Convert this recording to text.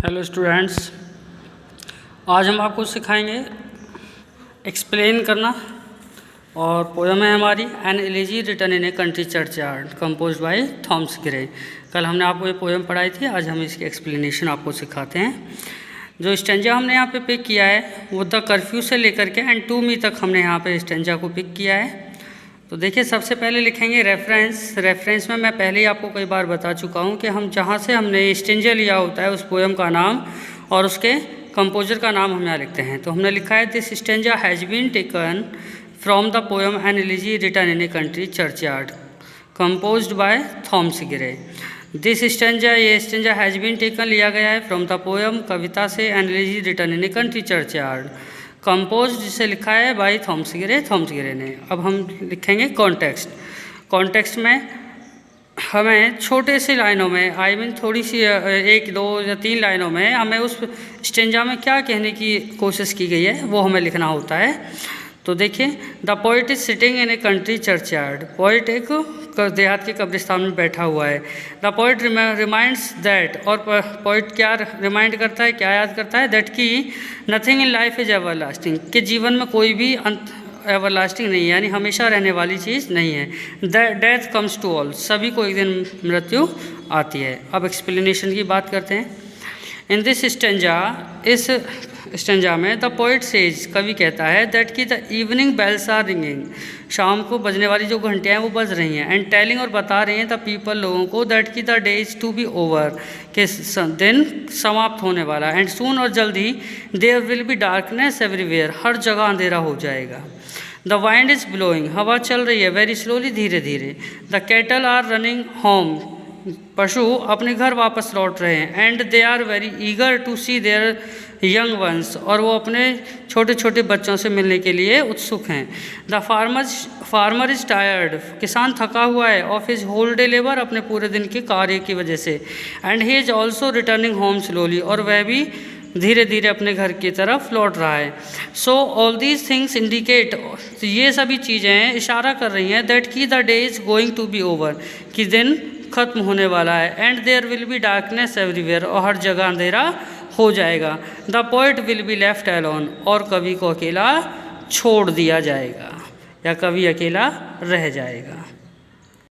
Hello students, आज हम आपको सिखाएंगे एक्सप्लेन करना। और पोयम है हमारी an elegy written in a country churchyard composed by Thomas Gray. कल हमने आपको ये पोयम पढ़ाई थी, आज हम इसकी एक्सप्लेनेशन आपको सिखाते हैं। जो स्टेंजा हमने यहाँ पे पिक किया है वो द कर्फ्यू से लेकर के एंड टू मी तक हमने यहाँ पे स्टेंजा को पिक किया है। तो देखिए, सबसे पहले लिखेंगे रेफरेंस। रेफरेंस में मैं पहले ही आपको कई बार बता चुका हूँ कि हम जहाँ से हमने स्टेंजा लिया होता है उस पोयम का नाम और उसके कंपोजर का नाम हम यहाँ लिखते हैं। तो हमने लिखा है this stanza has been taken from the poem an elegy written in a country churchyard composed by Thomas Gray. This stanza, ये स्टेंजा हैज़ बीन टेकन लिया गया है फ्रॉम द पोयम कविता से an elegy written in a country churchyard compose जिसे लिखा है bye Thomas grey ने। अब हम लिखेंगे कॉन्टेक्स्ट। कॉन्टेक्स्ट में हमें छोटे से लाइनों में थोड़ी सी 1, 2 या 3 लाइनों में हमें उस स्टेंजा में क्या कहने की कोशिश की गई है वो हमें लिखना होता है। तो देखिए, the poet is sitting in a country churchyard. Poet एक देहात के कब्रिस्तान में बैठा हुआ है। द पोइट रिमाइंड्स दैट, और पोइट क्या रिमाइंड करता है, क्या याद करता है, दैट कि nothing in life is ever lasting, कि जीवन में कोई भी अंत एवर लास्टिंग नहीं है, यानी हमेशा रहने वाली चीज़ नहीं है। डेथ कम्स टू ऑल, सभी को एक दिन मृत्यु आती है। अब एक्सप्लेनेशन की बात करते हैं। इन दिस स्टेंजा, इस स्टेंजा में द पोइट सेज, कवि कहता है दैट की the evening bells are ringing, शाम को बजने वाली जो घंटियाँ हैं वो बज रही हैं। एंड टेलिंग, और बता रही हैं द पीपल, लोगों को, दैट की the day is to be over, के दिन समाप्त होने वाला। एंड सून, और जल्दी, there will be darkness everywhere, हर जगह अंधेरा हो जाएगा। द वाइंड इज ब्लोइंग, हवा चल रही है, वेरी स्लोली, धीरे धीरे। The cattle are running home, पशु अपने घर वापस लौट रहे हैं। And they are very eager to see their young ones, और वो अपने छोटे छोटे बच्चों से मिलने के लिए उत्सुक हैं। द फार्मर इज टायर्ड, किसान थका हुआ है, of his whole day labour, अपने पूरे दिन के कार्य की वजह से। And he is also returning home slowly, और वह भी धीरे धीरे अपने घर की तरफ लौट रहा है। So all these things indicate, ये सभी चीज़ें इशारा कर रही हैं दैट की the day is going to be over, कि दिन खत्म होने वाला है। And there will be darkness everywhere, और हर जगह अंधेरा हो जाएगा। The poet will be left alone, और कवि को अकेला छोड़ दिया जाएगा या कवि अकेला रह जाएगा।